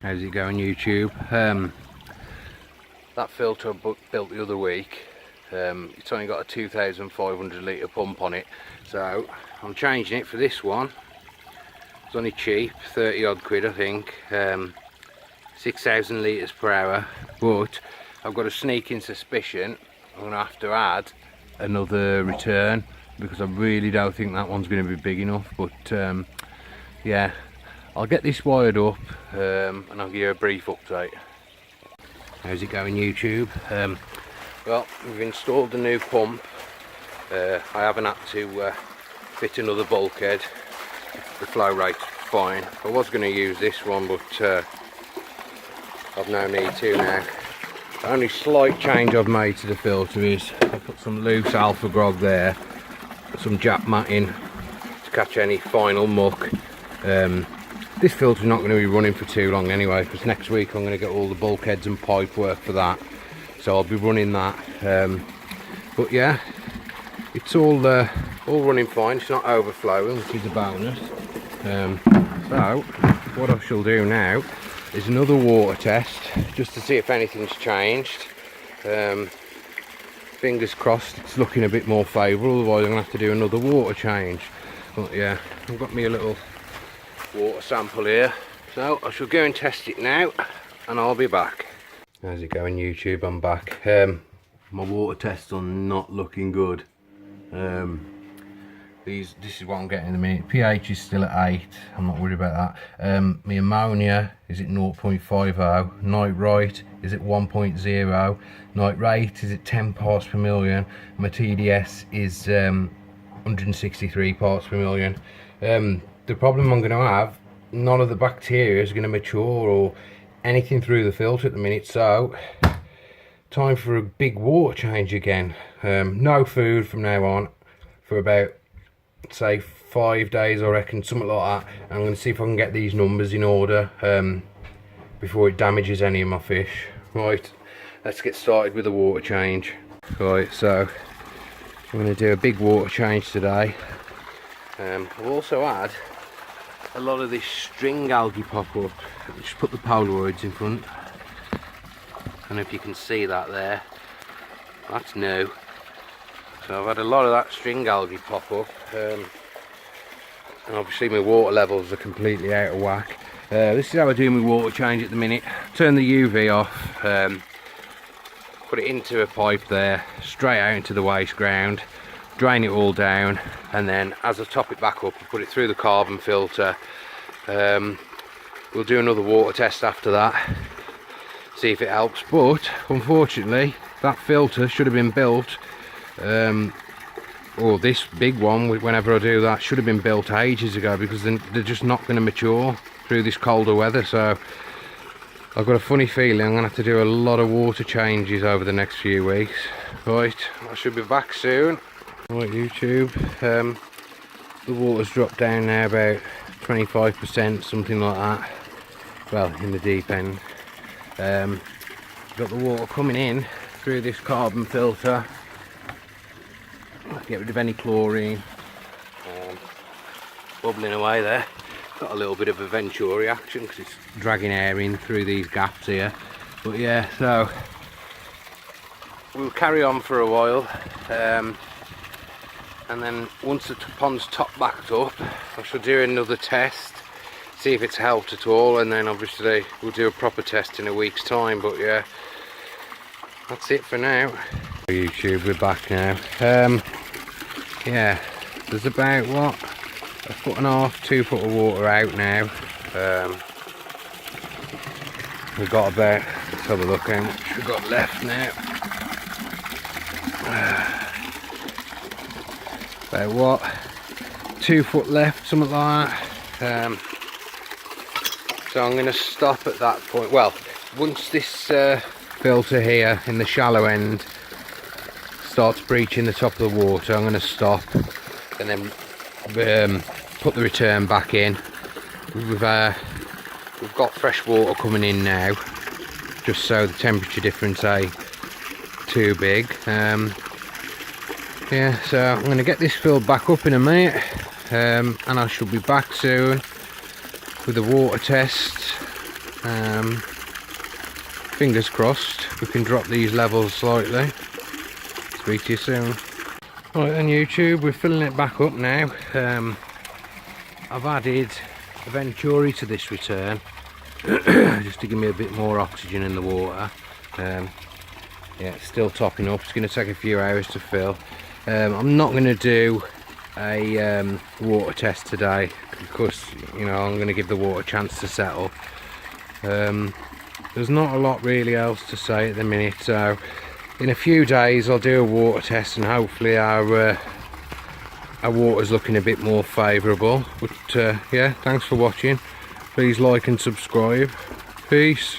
How's it going, YouTube? That filter I built the other week, it's only got a 2,500 litre pump on it, so I'm changing it for this one. It's only cheap, 30 odd quid I think, 6,000 litres per hour, but I've got a sneaking suspicion I'm going to have to add another return because I really don't think that one's going to be big enough. But yeah, I'll get this wired up and I'll give you a brief update. How's it going, YouTube? Well, we've installed the new pump. I haven't had to fit another bulkhead. The flow rate's fine. I was going to use this one, but I've no need to now. The only slight change I've made to the filter is I put some loose alpha grog there, some Jap matting to catch any final muck. This filter's not going to be running for too long anyway, because next week I'm going to get all the bulkheads and pipe work for that, so I'll be running that. But yeah, it's all running fine. It's not overflowing, which is a bonus. So what I shall do now is another water test just to see if anything's changed. Fingers crossed it's looking a bit more favourable, otherwise I'm going to have to do another water change. But yeah, I've got me a little water sample here, so I shall go and test it now and I'll be back. How's it going, YouTube? I'm back. My water tests are not looking good. This is what I'm getting in a minute. pH is still at 8, I'm not worried about that. My ammonia is at 0.50, nitrite is at 1.0, nitrate is at 10 parts per million, my TDS is 163 parts per million. The problem I'm going to have, none of the bacteria is going to mature or anything through the filter at the minute, so time for a big water change again. No food from now on for about, say, 5 days I reckon, something like that. I'm going to see if I can get these numbers in order before it damages any of my fish. Right, let's get started with the water change. Right, so I'm going to do a big water change today. I've also had a lot of this string algae pop up. Just put the Polaroids in front. I don't know if you can see that there. That's new. So I've had a lot of that string algae pop up. And obviously my water levels are completely out of whack. This is how I do my water change at the minute. Turn the UV off. Put it into a pipe there, straight out into the waste ground. Drain it all down, and then as I top it back up, I put it through the carbon filter. We'll do another water test after that, see if it helps. But unfortunately, that filter should have been built, or this big one, whenever I do that, should have been built ages ago, because they're just not going to mature through this colder weather. So I've got a funny feeling I'm going to have to do a lot of water changes over the next few weeks. Right, I should be back soon. Right, YouTube, the water's dropped down now about 25%, something like that. Well, in the deep end. Got the water coming in through this carbon filter. Get rid of any chlorine. Bubbling away there. Got a little bit of a Venturi action because it's dragging air in through these gaps here. But yeah, so we'll carry on for a while. And then once the pond's top backed up, I shall do another test, see if it's helped at all, and then obviously we'll do a proper test in a week's time. But yeah, that's it for now. YouTube, we're back now. Yeah, there's about, what, 1.5 to 2 foot of water out now. We've got about, let's have a look how much we've got left now. About what, 2 foot left, something like that. So I'm going to stop at that point. Well, once this filter here in the shallow end starts breaching the top of the water, I'm going to stop and then put the return back in. We've got fresh water coming in now, just so the temperature difference ain't too big. Yeah, so I'm going to get this filled back up in a minute, and I shall be back soon with the water test Fingers crossed we can drop these levels slightly. Speak to you soon. Right then YouTube, we're filling it back up now. I've added a Venturi to this return just to give me a bit more oxygen in the water. Yeah, it's still topping up. It's going to take a few hours to fill. I'm not going to do a water test today because, you know, I'm going to give the water a chance to settle. There's not a lot really else to say at the minute, so in a few days I'll do a water test and hopefully our water's looking a bit more favourable. But yeah, thanks for watching. Please like and subscribe. Peace.